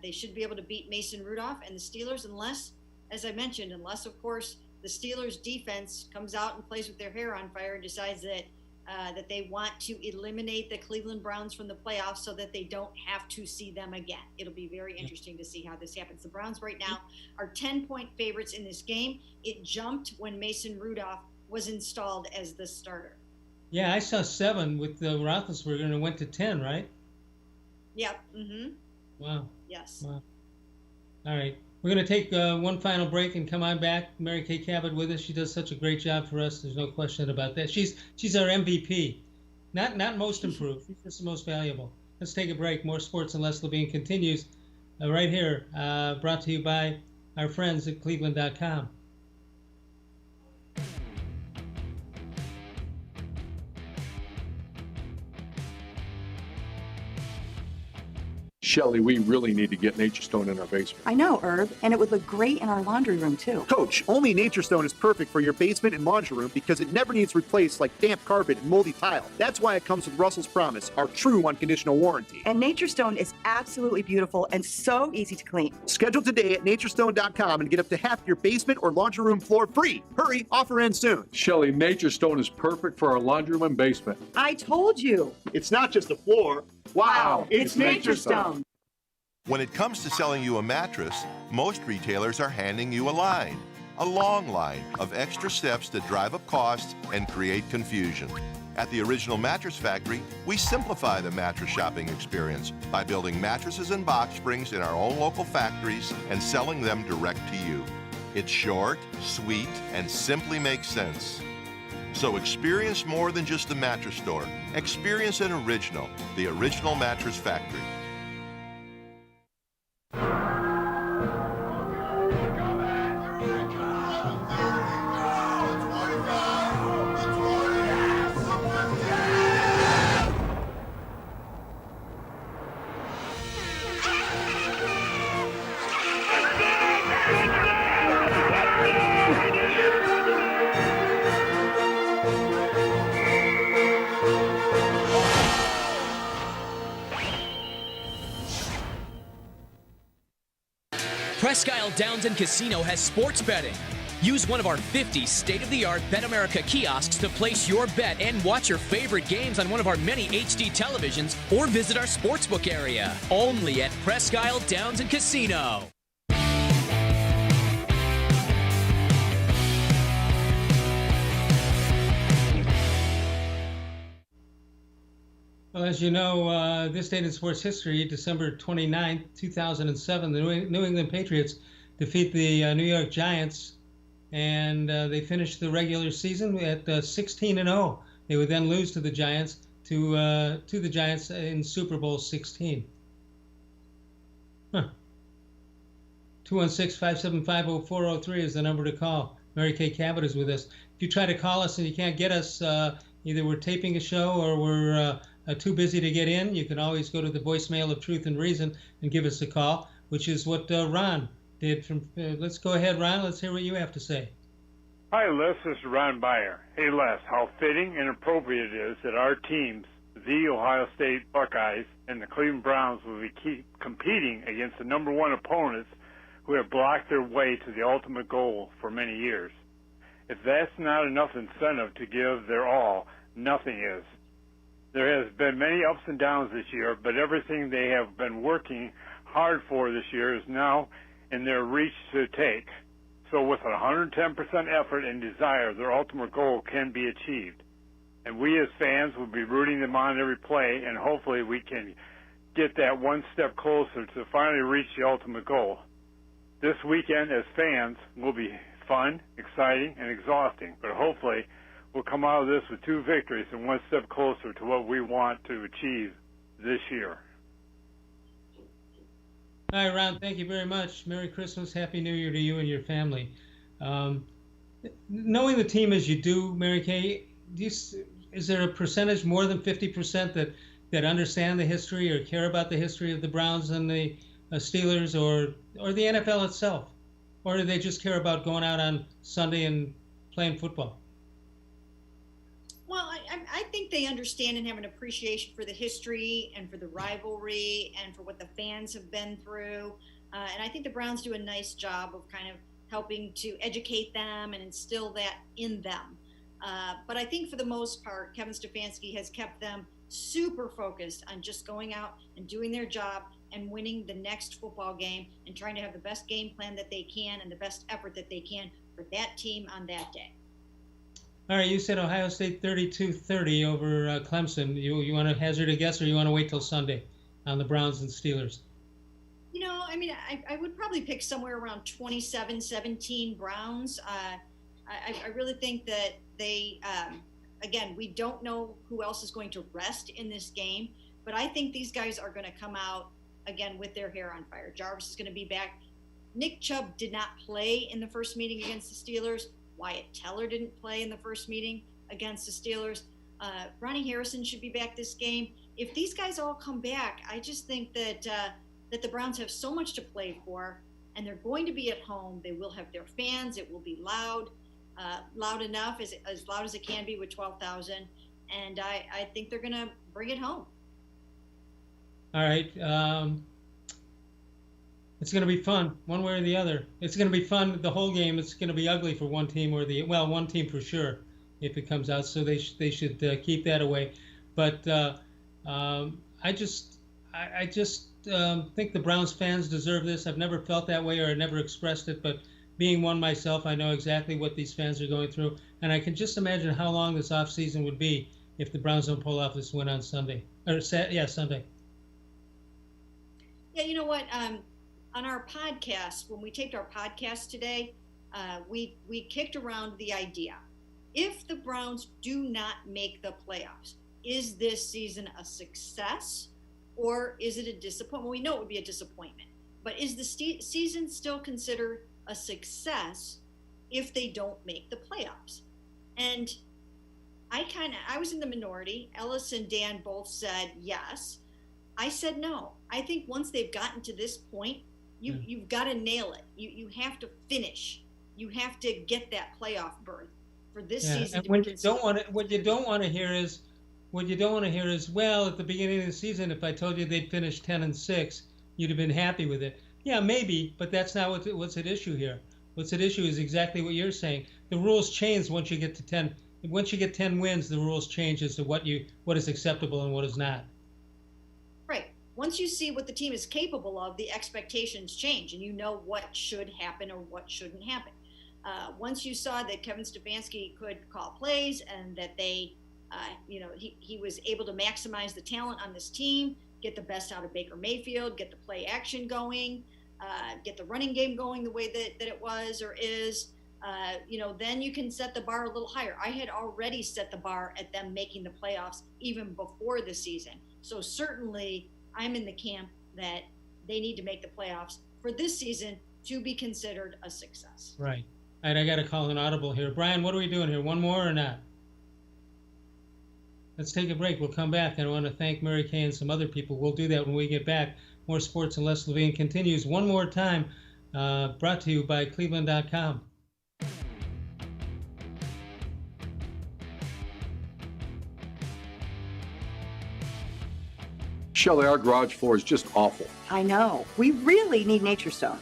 Speaker 2: They should be able to beat Mason Rudolph and the Steelers unless, as I mentioned, of course, the Steelers defense comes out and plays with their hair on fire and decides that they want to eliminate the Cleveland Browns from the playoffs so that they don't have to see them again. It'll be very interesting to see how this happens. The Browns right now are 10-point favorites in this game. It jumped when Mason Rudolph was installed as the starter.
Speaker 1: Yeah, I saw 7 with Roethlisberger, and it went to 10, right?
Speaker 2: Yep. Mm-hmm.
Speaker 1: Wow.
Speaker 2: Yes.
Speaker 1: Wow. All right. We're going to take one final break and come on back. Mary Kay Cabot with us. She does such a great job for us. There's no question about that. She's our MVP. Not most improved. She's just the most valuable. Let's take a break. More Sports and Les Levine continues right here, brought to you by our friends at cleveland.com.
Speaker 7: Shelly, we really need to get Nature Stone in our basement.
Speaker 8: I know, Herb, and it would look great in our laundry room, too.
Speaker 9: Coach, only Nature Stone is perfect for your basement and laundry room because it never needs replaced like damp carpet and moldy tile. That's why it comes with Russell's Promise, our true unconditional warranty.
Speaker 8: And Nature Stone is absolutely beautiful and so easy to clean.
Speaker 9: Schedule today at naturestone.com and get up to half your basement or laundry room floor free. Hurry, offer ends soon.
Speaker 7: Shelly, Nature Stone is perfect for our laundry room and basement.
Speaker 8: I told you.
Speaker 9: It's not just a floor. Wow,
Speaker 8: it's Nature Stone.
Speaker 11: When it comes to selling you a mattress, most retailers are handing you a long line of extra steps that drive up costs and create confusion. At the Original Mattress Factory, we simplify the mattress shopping experience by building mattresses and box springs in our own local factories and selling them direct to you. It's short, sweet, and simply makes sense. So experience more than just the mattress store. Experience an original, the Original Mattress Factory.
Speaker 3: Presque Isle Downs and Casino has sports betting. Use one of our 50 state-of-the-art Bet America kiosks to place your bet and watch your favorite games on one of our many HD televisions or visit our sportsbook area. Only at Presque Isle Downs and Casino.
Speaker 1: Well, as you know, this date in sports history, December 29, 2007, the New England Patriots defeat the New York Giants, and they finished the regular season at 16-0. They would then lose to the Giants in Super Bowl 16. 216-575-0403 is the number to call. Mary Kay Cabot is with us. If you try to call us and you can't get us, either we're taping a show or we're too busy to get in, you can always go to the voicemail of Truth and Reason and give us a call, which is what Ron did. Let's go ahead, Ron. Let's hear what you have to say.
Speaker 15: Hi, Les. This is Ron Byer. Hey, Les, how fitting and appropriate it is that our teams, the Ohio State Buckeyes and the Cleveland Browns, will keep competing against the number one opponents who have blocked their way to the ultimate goal for many years. If that's not enough incentive to give their all, nothing is. There has been many ups and downs this year, but everything they have been working hard for this year is now in their reach to take. So with 110% effort and desire, their ultimate goal can be achieved. And we as fans will be rooting them on every play, and hopefully we can get that one step closer to finally reach the ultimate goal. This weekend as fans will be fun, exciting, and exhausting, but hopefully we'll come out of this with 2 victories and one step closer to what we want to achieve this year.
Speaker 1: All right, Ron, thank you very much. Merry Christmas, Happy New Year to you and your family. Knowing the team as you do, Mary Kay, is there a percentage more than 50% that understand the history or care about the history of the Browns and the Steelers or the NFL itself? Or do they just care about going out on Sunday and playing football?
Speaker 2: Well, I think they understand and have an appreciation for the history and for the rivalry and for what the fans have been through. And I think the Browns do a nice job of kind of helping to educate them and instill that in them. But I think for the most part, Kevin Stefanaski has kept them super focused on just going out and doing their job and winning the next football game and trying to have the best game plan that they can and the best effort that they can for that team on that day.
Speaker 1: All right, you said Ohio State 32-30 over Clemson. You want to hazard a guess, or you want to wait till Sunday on the Browns and Steelers?
Speaker 2: You know, I mean, I would probably pick somewhere around 27-17 Browns. I really think that they, again, we don't know who else is going to rest in this game, but I think these guys are going to come out, again, with their hair on fire. Jarvis is going to be back. Nick Chubb did not play in the first meeting against the Steelers. Wyatt Teller didn't play in the first meeting against the Steelers. Ronnie Harrison should be back this game. If these guys all come back, I just think that that the Browns have so much to play for, and they're going to be at home. They will have their fans. It will be loud, loud enough, as loud as it can be with 12,000. And I think they're going to bring it home.
Speaker 1: All right. It's going to be fun, one way or the other. It's going to be fun the whole game. It's going to be ugly for one team or one team for sure if it comes out. So they should keep that away. But I just think the Browns fans deserve this. I've never felt that way, or I never expressed it. But being one myself, I know exactly what these fans are going through, and I can just imagine how long this offseason would be if the Browns don't pull off this win on Sunday. Sunday.
Speaker 2: Yeah, you know what? On our podcast, when we taped our podcast today, we kicked around the idea. If the Browns do not make the playoffs, is this season a success or is it a disappointment? Well, we know it would be a disappointment, but is the season still considered a success if they don't make the playoffs? And I was in the minority. Ellis and Dan both said yes. I said no. I think once they've gotten to this point, you've got to nail it. You have to finish. You have to get that playoff berth for this season.
Speaker 1: And what you don't want to hear is, well, at the beginning of the season, if I told you they'd finish 10-6, you'd have been happy with it. Yeah, maybe, but that's not what's at issue here. What's at issue is exactly what you're saying. The rules change once you get to 10. Once you get 10 wins, the rules change as to what is acceptable and what is not.
Speaker 2: Right. Once you see what the team is capable of, the expectations change, and you know what should happen or what shouldn't happen. Once you saw that Kevin Stefanaski could call plays and that they, he was able to maximize the talent on this team, get the best out of Baker Mayfield, get the play action going, get the running game going the way that it was or is, then you can set the bar a little higher. I had already set the bar at them making the playoffs even before the season. So certainly I'm in the camp that they need to make the playoffs for this season to be considered a success.
Speaker 1: Right. All right, I got to call an audible here. Brian, what are we doing here? One more or not? Let's take a break. We'll come back. And I want to thank Mary Kay and some other people. We'll do that when we get back. More Sports and Less Levine continues one more time, brought to you by cleveland.com.
Speaker 7: Shelley, our garage floor is just awful.
Speaker 8: I know. We really need Nature Stone.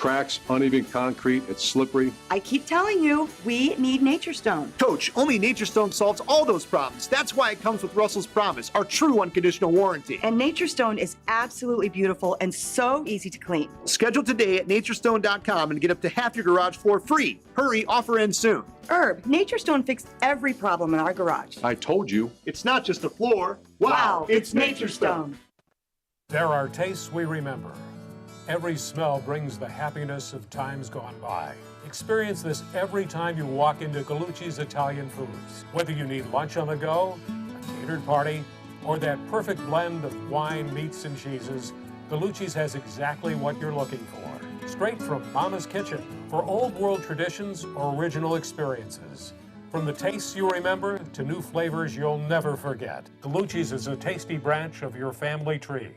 Speaker 7: cracks, uneven concrete, it's slippery.
Speaker 8: I keep telling you, we need Nature Stone.
Speaker 9: Coach, only Nature Stone solves all those problems. That's why it comes with Russell's Promise, our true unconditional warranty.
Speaker 8: And Nature Stone is absolutely beautiful and so easy to clean.
Speaker 9: Schedule today at naturestone.com and get up to half your garage floor free. Hurry, offer ends soon.
Speaker 8: Herb, Nature Stone fixed every problem in our garage.
Speaker 7: I told you.
Speaker 9: It's not just a floor.
Speaker 8: Wow, it's Nature Stone.
Speaker 10: There are tastes we remember. Every smell brings the happiness of times gone by. Experience this every time you walk into Gallucci's Italian Foods. Whether you need lunch on the go, a catered party, or that perfect blend of wine, meats, and cheeses, Gallucci's has exactly what you're looking for. Straight from Mama's Kitchen for old world traditions or original experiences. From the tastes you remember to new flavors you'll never forget. Gallucci's is a tasty branch of your family tree.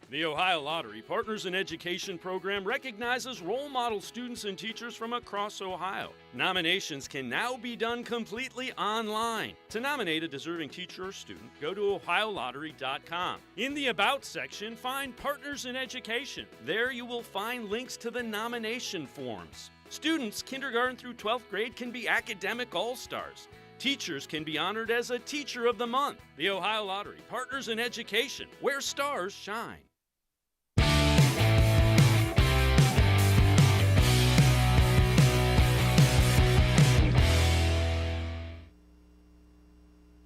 Speaker 6: The Ohio Lottery Partners in Education program recognizes role model students and teachers from across Ohio. Nominations can now be done completely online. To nominate a deserving teacher or student, go to ohiolottery.com. In the About section, find Partners in Education. There you will find links to the nomination forms. Students kindergarten through 12th grade can be academic all-stars. Teachers can be honored as a Teacher of the Month. The Ohio Lottery Partners in Education, where stars shine.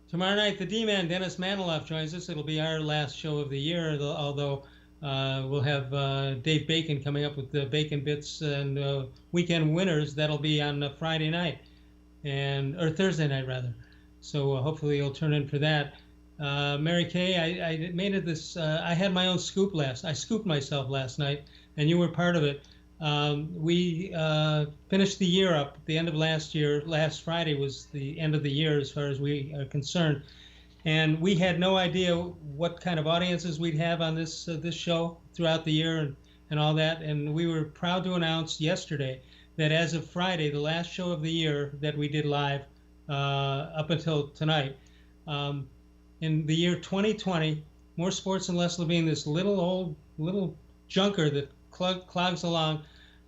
Speaker 1: Tomorrow night, the D-Man, Dennis Maniloff, joins us. It'll be our last show of the year, although we'll have Dave Bacon coming up with the Bacon Bits and Weekend Winners. That'll be on Friday night, or Thursday night, rather. So hopefully you'll turn in for that. Mary Kay, I made it this, I had my own scoop I scooped myself last night, and you were part of it. We finished the year up at the end of last year. Last Friday was the end of the year as far as we are concerned. And we had no idea what kind of audiences we'd have on this show throughout the year and all that. And we were proud to announce yesterday that as of Friday, the last show of the year that we did live up until tonight, in the year 2020, More Sports and Less Levine, this little junker that clogs along,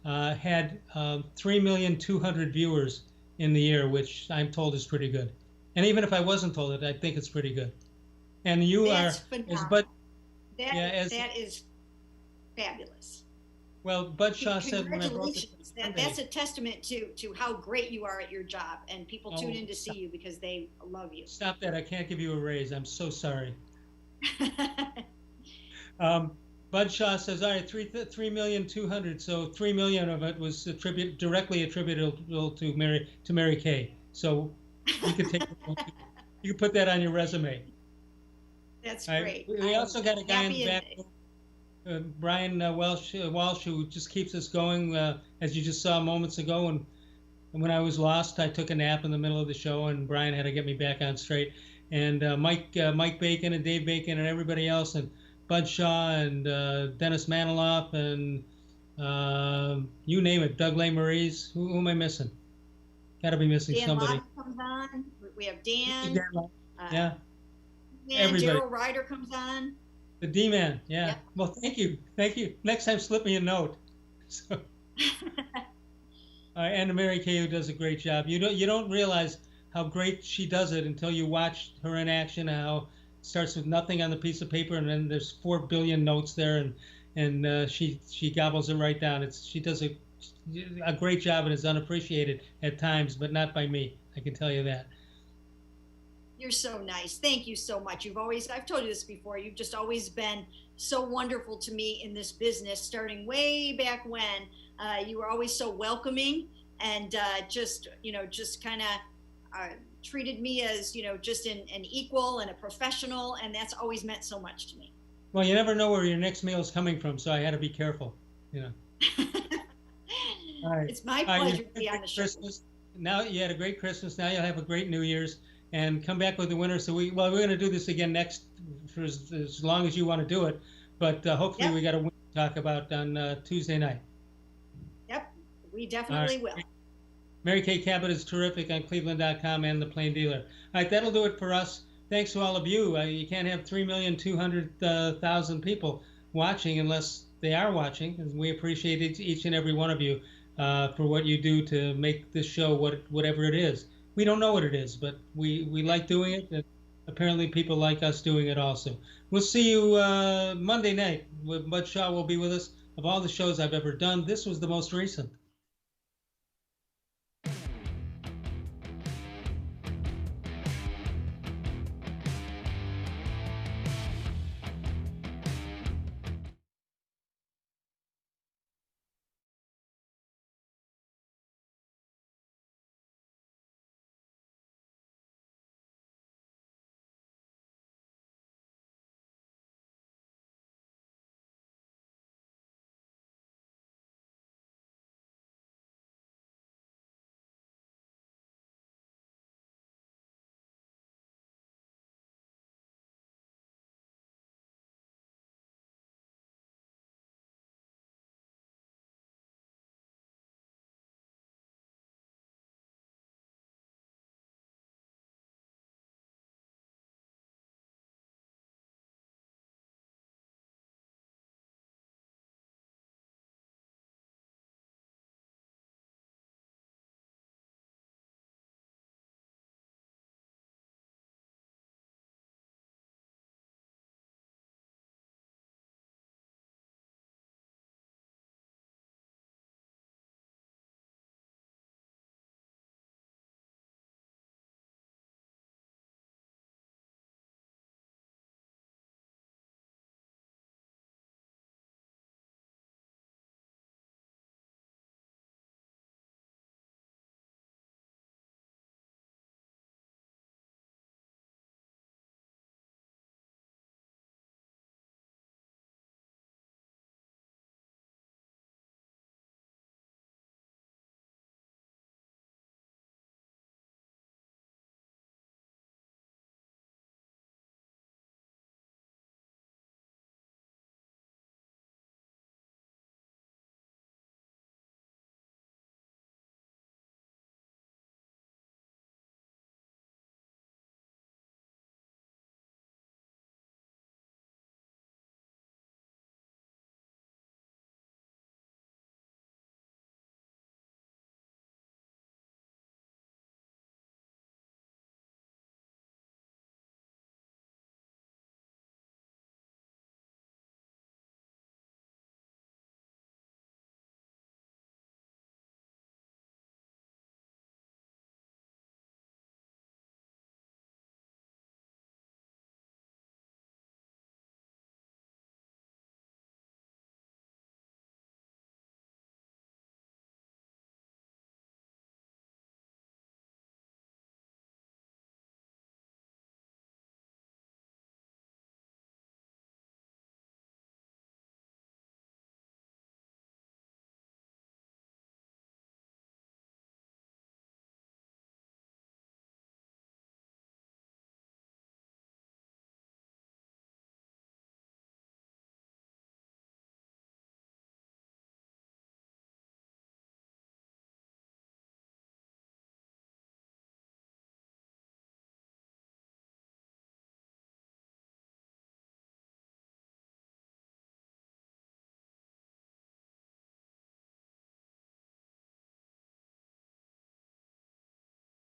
Speaker 1: had 3,200,000 viewers in the year, which I'm told is pretty good. And even if I wasn't told it, I think it's pretty good. And you
Speaker 2: That's
Speaker 1: are,
Speaker 2: phenomenal. That is fabulous.
Speaker 1: Well, Bud Shaw said when I wrote this,
Speaker 2: That's a testament to how great you are at your job, and people tune in to see you because they love you.
Speaker 1: Stop that! I can't give you a raise. I'm so sorry. Bud Shaw says, all right, 3,200,000. So 3 million of it was directly attributable to Mary Kay. So you can you can put that on your resume.
Speaker 2: That's great.
Speaker 1: We also got a guy in the back, Brian Walsh, who just keeps us going. As you just saw moments ago, and when I was lost, I took a nap in the middle of the show, and Brian had to get me back on straight. And Mike Bacon and Dave Bacon and everybody else, and Bud Shaw and Dennis Maniloff and you name it, Doug LeMaurice. Who am I missing? Got to be missing
Speaker 2: Dan
Speaker 1: somebody.
Speaker 2: Lott comes on. We have Dan.
Speaker 1: Yeah.
Speaker 2: Everybody. Daryl Ryder comes on.
Speaker 1: The D-Man. Yeah. Yep. Well, thank you. Next time, slip me a note. So. And Mary Kay, who does a great job. You don't realize how great she does it until you watch her in action. How it starts with nothing on the piece of paper, and then there's 4 billion notes there, and she gobbles it right down. She does a great job, and is unappreciated at times, but not by me. I can tell you that.
Speaker 2: You're so nice. Thank you so much. I've told you this before, you've just always been so wonderful to me in this business, starting way back when. You were always so welcoming, and just kind of treated me as, just an equal and a professional, and that's always meant so much to me.
Speaker 1: Well, you never know where your next meal is coming from, so I had to be careful, All right.
Speaker 2: It's my pleasure to be on the show.
Speaker 1: Now you had a great Christmas. Now you'll have a great New Year's, and come back with the winner. So we're going to do this again next for as long as you want to do it. But hopefully we got a winner to talk about on Tuesday night.
Speaker 2: Yep, we definitely will.
Speaker 1: Mary Kay Cabot is terrific on cleveland.com and the Plain Dealer. All right, that'll do it for us. Thanks to all of you. You can't have 3,200,000 people watching unless they are watching, and we appreciate each and every one of you for what you do to make this show whatever it is. We don't know what it is, but we like doing it, and apparently people like us doing it also. We'll see you Monday night. Bud Shaw will be with us. Of all the shows I've ever done, this was the most recent.